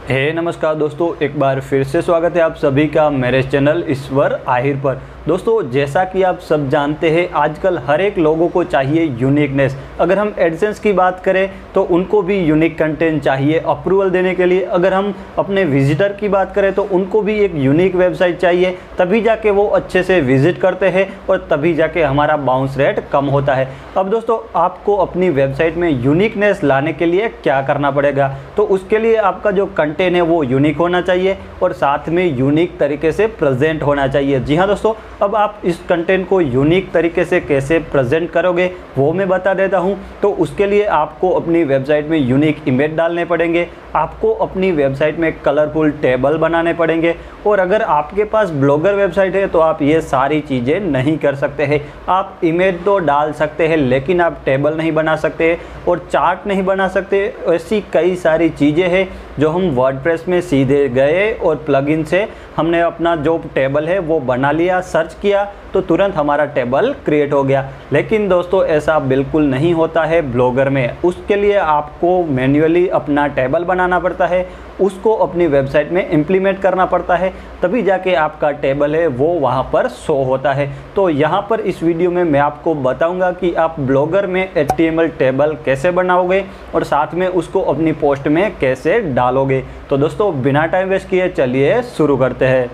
नमस्कार दोस्तों, एक बार फिर से स्वागत है आप सभी का मेरे चैनल ईश्वर आहिर पर। दोस्तों, जैसा कि आप सब जानते हैं, आजकल हर एक लोगों को चाहिए यूनिकनेस। अगर हम एडसेंस की बात करें तो उनको भी यूनिक कंटेंट चाहिए अप्रूवल देने के लिए। अगर हम अपने विजिटर की बात करें तो उनको भी एक यूनिक वेबसाइट चाहिए, तभी जाके वो अच्छे से विजिट करते हैं और तभी जाके हमारा बाउंस रेट कम होता है। अब दोस्तों, आपको अपनी वेबसाइट में यूनिकनेस लाने के लिए क्या करना पड़ेगा? तो उसके लिए आपका जो कंटेंट है वो यूनिक होना चाहिए और साथ में यूनिक तरीके से प्रेजेंट होना चाहिए। जी हाँ दोस्तों, अब आप इस कंटेंट को यूनिक तरीके से कैसे प्रेजेंट करोगे वो मैं बता देता हूं। तो उसके लिए आपको अपनी वेबसाइट में यूनिक इमेज डालने पड़ेंगे, आपको अपनी वेबसाइट में कलरफुल टेबल बनाने पड़ेंगे। और अगर आपके पास ब्लॉगर वेबसाइट है तो आप ये सारी चीज़ें नहीं कर सकते हैं। आप इमेज तो डाल सकते हैं लेकिन आप टेबल नहीं बना सकते और चार्ट नहीं बना सकते। ऐसी कई सारी चीज़ें हैं जो हम वर्डप्रेस में सीधे गए और प्लगइन से हमने अपना जो टेबल है वो बना लिया, सर्च किया तो तुरंत हमारा टेबल क्रिएट हो गया। लेकिन दोस्तों, ऐसा बिल्कुल नहीं होता है ब्लॉगर में। उसके लिए आपको मैन्युअली अपना टेबल बनाना पड़ता है, उसको अपनी वेबसाइट में इम्प्लीमेंट करना पड़ता है, तभी जाके आपका टेबल है वो वहाँ पर शो होता है। तो यहाँ पर इस वीडियो में मैं आपको बताऊँगा कि आप ब्लॉगर में HTML टेबल कैसे बनाओगे और साथ में उसको अपनी पोस्ट में कैसे डालोगे। तो दोस्तों, बिना टाइम वेस्ट किए चलिए शुरू करते हैं।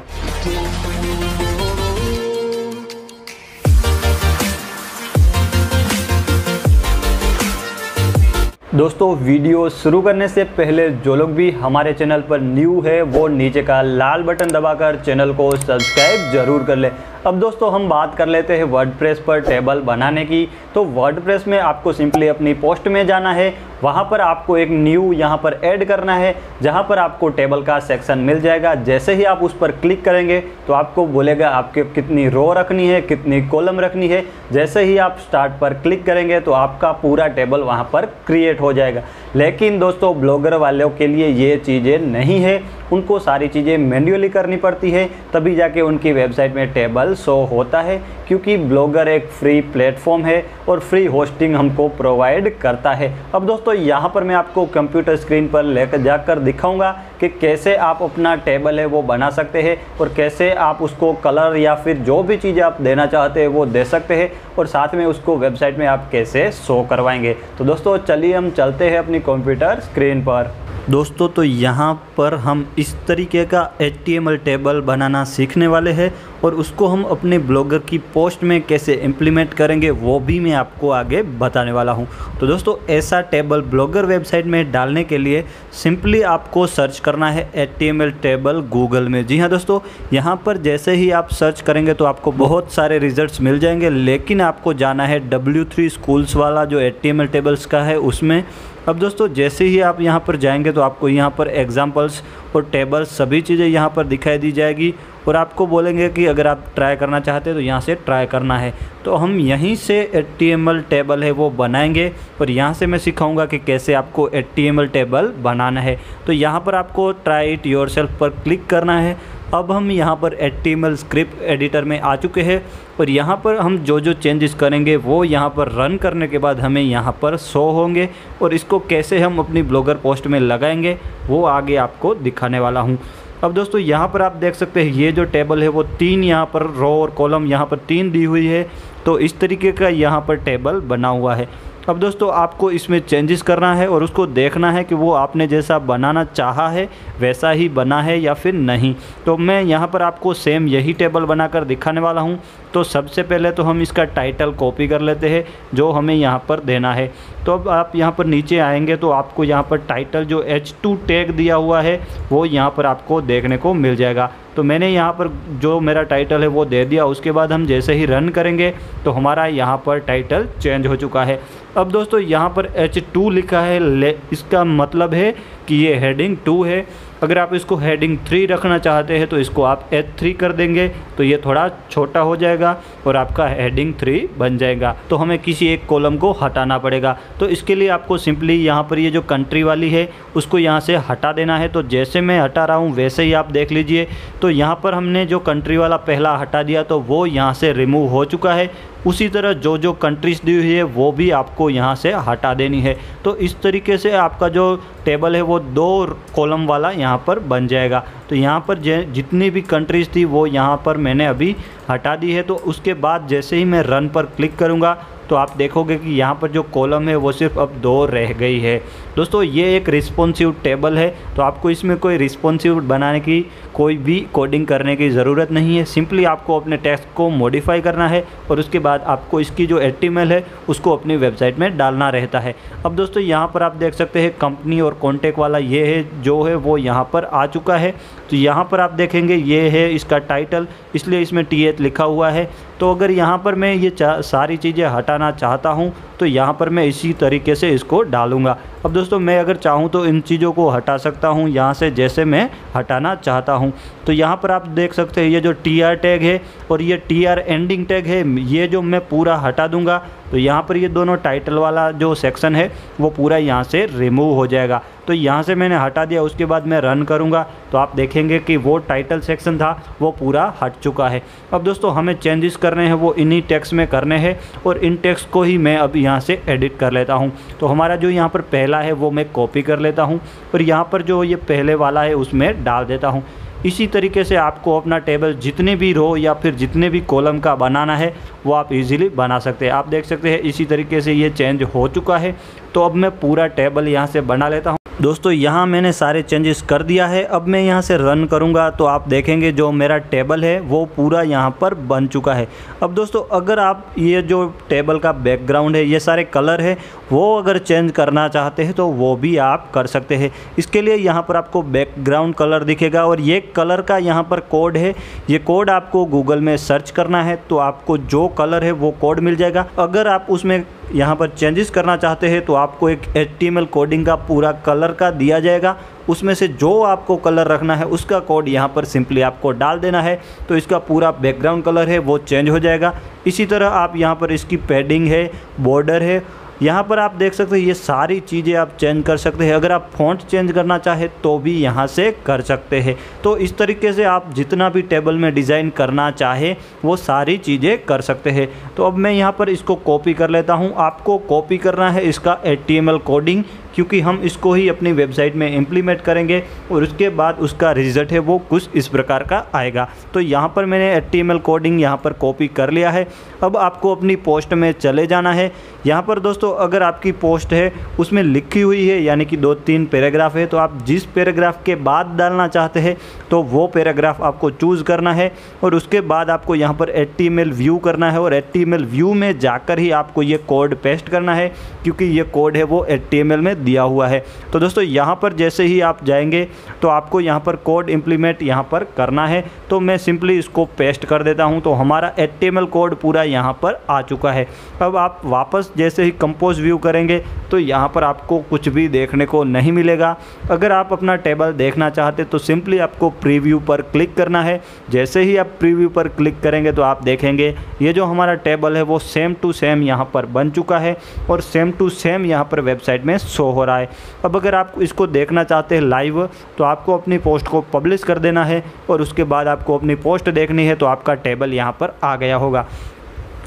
दोस्तों, वीडियो शुरू करने से पहले जो लोग भी हमारे चैनल पर न्यू है वो नीचे का लाल बटन दबाकर चैनल को सब्सक्राइब जरूर कर ले। अब दोस्तों, हम बात कर लेते हैं वर्डप्रेस पर टेबल बनाने की। तो वर्डप्रेस में आपको सिंपली अपनी पोस्ट में जाना है, वहाँ पर आपको एक न्यू यहाँ पर ऐड करना है, जहाँ पर आपको टेबल का सेक्शन मिल जाएगा। जैसे ही आप उस पर क्लिक करेंगे तो आपको बोलेगा आपके कितनी रो रखनी है, कितनी कॉलम रखनी है। जैसे ही आप स्टार्ट पर क्लिक करेंगे तो आपका पूरा टेबल वहाँ पर क्रिएट हो जाएगा। लेकिन दोस्तों, ब्लॉगर वालों के लिए ये चीज़ें नहीं है, उनको सारी चीज़ें मैन्युअली करनी पड़ती है, तभी जाके उनकी वेबसाइट में टेबल शो होता है। क्योंकि ब्लॉगर एक फ्री प्लेटफॉर्म है और फ्री होस्टिंग हमको प्रोवाइड करता है। अब दोस्तों, यहाँ पर मैं आपको कंप्यूटर स्क्रीन पर लेकर जाकर दिखाऊंगा कि कैसे आप अपना टेबल है वो बना सकते हैं और कैसे आप उसको कलर या फिर जो भी चीज़ें आप देना चाहते हैं वो दे सकते हैं और साथ में उसको वेबसाइट में आप कैसे शो करवाएंगे। तो दोस्तों, चलिए हम चलते हैं अपनी कंप्यूटर स्क्रीन पर। दोस्तों, तो यहाँ पर हम इस तरीके का HTML टेबल बनाना सीखने वाले हैं और उसको हम अपने ब्लॉगर की पोस्ट में कैसे इम्प्लीमेंट करेंगे वो भी मैं आपको आगे बताने वाला हूँ। तो दोस्तों, ऐसा टेबल ब्लॉगर वेबसाइट में डालने के लिए सिंपली आपको सर्च करना है HTML टेबल गूगल में। जी हाँ दोस्तों, यहाँ पर जैसे ही आप सर्च करेंगे तो आपको बहुत सारे रिजल्ट्स मिल जाएंगे, लेकिन आपको जाना है W3 स्कूल्स वाला जो HTML टेबल्स का है उसमें। अब दोस्तों, जैसे ही आप यहाँ पर जाएंगे तो आपको यहाँ पर एग्जाम्पल्स और टेबल्स सभी चीज़ें यहाँ पर दिखाई दी जाएगी और आपको बोलेंगे कि अगर आप ट्राई करना चाहते हैं तो यहाँ से ट्राई करना है। तो हम यहीं से HTML टेबल है वो बनाएंगे और यहाँ से मैं सिखाऊंगा कि कैसे आपको HTML टेबल बनाना है। तो यहाँ पर आपको ट्राई इट योरसेल्फ पर क्लिक करना है। अब हम यहाँ पर HTML स्क्रिप्ट एडिटर में आ चुके हैं और यहाँ पर हम जो जो चेंजेस करेंगे वो यहाँ पर रन करने के बाद हमें यहाँ पर शो होंगे और इसको कैसे हम अपनी ब्लॉगर पोस्ट में लगाएंगे वो आगे आपको दिखाने वाला हूँ। अब दोस्तों, यहाँ पर आप देख सकते हैं ये जो टेबल है वो 3 यहाँ पर रो और कॉलम यहाँ पर 3 दी हुई है। तो इस तरीके का यहाँ पर टेबल बना हुआ है। अब दोस्तों, आपको इसमें चेंजेस करना है और उसको देखना है कि वो आपने जैसा बनाना चाहा है वैसा ही बना है या फिर नहीं। तो मैं यहाँ पर आपको सेम यही टेबल बनाकर दिखाने वाला हूँ। तो सबसे पहले तो हम इसका टाइटल कॉपी कर लेते हैं जो हमें यहाँ पर देना है। तो अब आप यहाँ पर नीचे आएंगे तो आपको यहाँ पर टाइटल जो H2 टैग दिया हुआ है वो यहाँ पर आपको देखने को मिल जाएगा। तो मैंने यहाँ पर जो मेरा टाइटल है वो दे दिया। उसके बाद हम जैसे ही रन करेंगे तो हमारा यहाँ पर टाइटल चेंज हो चुका है। अब दोस्तों, यहाँ पर H2 लिखा है, इसका मतलब है कि ये हेडिंग 2 है। अगर आप इसको हेडिंग 3 रखना चाहते हैं तो इसको आप H3 कर देंगे तो ये थोड़ा छोटा हो जाएगा और आपका हेडिंग 3 बन जाएगा। तो हमें किसी एक कॉलम को हटाना पड़ेगा। तो इसके लिए आपको सिंपली यहाँ पर ये जो कंट्री वाली है उसको यहाँ से हटा देना है। तो जैसे मैं हटा रहा हूँ वैसे ही आप देख लीजिए। तो यहाँ पर हमने जो कंट्री वाला पहला हटा दिया तो वो यहाँ से रिमूव हो चुका है। उसी तरह जो जो कंट्रीज़ दी हुई है वो भी आपको यहाँ से हटा देनी है। तो इस तरीके से आपका जो टेबल है वो 2 कॉलम वाला यहाँ पर बन जाएगा। तो यहाँ पर जितनी भी कंट्रीज़ थी वो यहाँ पर मैंने अभी हटा दी है। तो उसके बाद जैसे ही मैं रन पर क्लिक करूँगा तो आप देखोगे कि यहाँ पर जो कॉलम है वो सिर्फ अब 2 रह गई है। दोस्तों ये एक रिस्पॉन्सिव टेबल है, तो आपको इसमें कोई रिस्पॉन्सिव बनाने की कोई भी कोडिंग करने की ज़रूरत नहीं है। सिंपली आपको अपने टेक्स्ट को मॉडिफाई करना है और उसके बाद आपको इसकी जो HTML है उसको अपनी वेबसाइट में डालना रहता है। अब दोस्तों यहाँ पर आप देख सकते हैं कंपनी और कॉन्टैक्ट वाला ये है जो है वो यहाँ पर आ चुका है। तो यहाँ पर आप देखेंगे ये है इसका टाइटल, इसलिए इसमें TH लिखा हुआ है। तो अगर यहाँ पर मैं ये सारी चीज़ें हटाना चाहता हूँ तो यहाँ पर मैं इसी तरीके से इसको डालूँगा। अब दोस्तों मैं अगर चाहूँ तो इन चीज़ों को हटा सकता हूँ यहाँ से, जैसे मैं हटाना चाहता हूँ। तो यहाँ पर आप देख सकते हैं ये जो TR टैग है और ये TR एंडिंग टैग है, ये जो मैं पूरा हटा दूँगा तो यहाँ पर ये दोनों टाइटल वाला जो सेक्शन है वो पूरा यहाँ से रिमूव हो जाएगा। तो यहाँ से मैंने हटा दिया, उसके बाद मैं रन करूँगा तो आप देखेंगे कि वो टाइटल सेक्शन था वो पूरा हट चुका है। अब दोस्तों हमें चेंजेस करने हैं वो इन्हीं टेक्स्ट में करने हैं और इन टेक्स्ट को ही मैं अब यहाँ से एडिट कर लेता हूँ। तो हमारा जो यहाँ पर पहला है वो मैं कॉपी कर लेता हूँ और यहाँ पर जो ये पहले वाला है उसमें डाल देता हूँ। इसी तरीके से आपको अपना टेबल जितने भी रो या फिर जितने भी कॉलम का बनाना है वो आप इजीली बना सकते हैं। आप देख सकते हैं इसी तरीके से ये चेंज हो चुका है। तो अब मैं पूरा टेबल यहाँ से बना लेता हूँ। दोस्तों यहाँ मैंने सारे चेंजेस कर दिया है। अब मैं यहाँ से रन करूँगा तो आप देखेंगे जो मेरा टेबल है वो पूरा यहाँ पर बन चुका है। अब दोस्तों अगर आप ये जो टेबल का बैकग्राउंड है, ये सारे कलर है, वो अगर चेंज करना चाहते हैं तो वो भी आप कर सकते हैं। इसके लिए यहाँ पर आपको बैकग्राउंड कलर दिखेगा और ये कलर का यहाँ पर कोड है। ये कोड आपको गूगल में सर्च करना है तो आपको जो कलर है वो कोड मिल जाएगा। अगर आप उसमें यहाँ पर चेंजेस करना चाहते हैं तो आपको एक HTML कोडिंग का पूरा कलर का दिया जाएगा, उसमें से जो आपको कलर रखना है उसका कोड यहाँ पर सिंपली आपको डाल देना है तो इसका पूरा बैकग्राउंड कलर है वो चेंज हो जाएगा। इसी तरह आप यहाँ पर इसकी पैडिंग है, बॉर्डर है, यहाँ पर आप देख सकते हैं ये सारी चीज़ें आप चेंज कर सकते हैं। अगर आप फ़ॉन्ट चेंज करना चाहे तो भी यहाँ से कर सकते हैं। तो इस तरीके से आप जितना भी टेबल में डिज़ाइन करना चाहे वो सारी चीज़ें कर सकते हैं। तो अब मैं यहाँ पर इसको कॉपी कर लेता हूँ। आपको कॉपी करना है इसका HTML कोडिंग, क्योंकि हम इसको ही अपनी वेबसाइट में इम्प्लीमेंट करेंगे और उसके बाद उसका रिज़ल्ट है वो कुछ इस प्रकार का आएगा। तो यहाँ पर मैंने HTML कोडिंग यहाँ पर कॉपी कर लिया है। अब आपको अपनी पोस्ट में चले जाना है। यहाँ पर दोस्तों अगर आपकी पोस्ट है उसमें लिखी हुई है यानी कि 2-3 पैराग्राफ है, तो आप जिस पैराग्राफ के बाद डालना चाहते हैं तो वो पैराग्राफ आपको चूज़ करना है और उसके बाद आपको यहाँ पर HTML व्यू करना है और HTML व्यू में जाकर ही आपको ये कोड पेस्ट करना है, क्योंकि ये कोड है वो HTML में दिया हुआ है। तो दोस्तों यहाँ पर जैसे ही आप जाएंगे तो आपको यहाँ पर कोड इम्प्लीमेंट यहाँ पर करना है। तो मैं सिंपली इसको पेस्ट कर देता हूँ तो हमारा HTML कोड पूरा यहाँ पर आ चुका है। अब आप वापस जैसे ही कंपोज व्यू करेंगे तो यहाँ पर आपको कुछ भी देखने को नहीं मिलेगा। अगर आप अपना टेबल देखना चाहते तो सिंपली आपको प्रीव्यू पर क्लिक करना है। जैसे ही आप प्रीव्यू पर क्लिक करेंगे तो आप देखेंगे ये जो हमारा टेबल है वो सेम टू सेम यहाँ पर बन चुका है और सेम टू सेम यहाँ पर वेबसाइट में शो हो रहा है। अब अगर आप इसको देखना चाहते हैं लाइव तो आपको अपनी पोस्ट को पब्लिश कर देना है और उसके बाद आपको अपनी पोस्ट देखनी है तो आपका टेबल यहाँ पर आ गया होगा।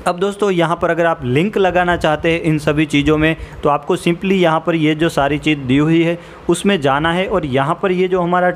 अब दोस्तों यहाँ पर अगर आप लिंक लगाना चाहते हैं इन सभी चीज़ों में तो आपको सिंपली यहाँ पर ये जो सारी चीज़ दी हुई है उसमें जाना है और यहाँ पर ये जो हमारा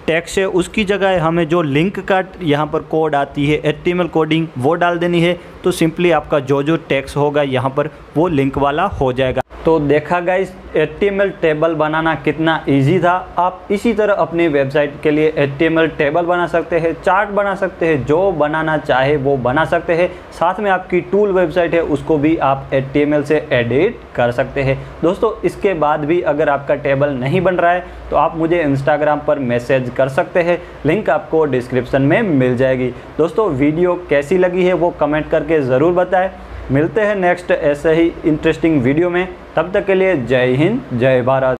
टेक्स्ट है उसकी जगह हमें जो लिंक का यहाँ पर कोड आती है HTML कोडिंग वो डाल देनी है। तो सिंपली आपका जो जो टेक्स्ट होगा यहाँ पर वो लिंक वाला हो जाएगा। तो देखा गाइस HTML टेबल बनाना कितना इजी था। आप इसी तरह अपनी वेबसाइट के लिए HTML टेबल बना सकते हैं, चार्ट बना सकते हैं, जो बनाना चाहे वो बना सकते हैं। साथ में आपकी टूल वेबसाइट है उसको भी आप HTML से एडिट कर सकते हैं। दोस्तों इसके बाद भी अगर आपका टेबल नहीं बन रहा है तो आप मुझे इंस्टाग्राम पर मैसेज कर सकते हैं, लिंक आपको डिस्क्रिप्शन में मिल जाएगी। दोस्तों वीडियो कैसी लगी है वो कमेंट करके ज़रूर बताएं। मिलते हैं नेक्स्ट ऐसे ही इंटरेस्टिंग वीडियो में, तब तक के लिए जय हिंद जय भारत।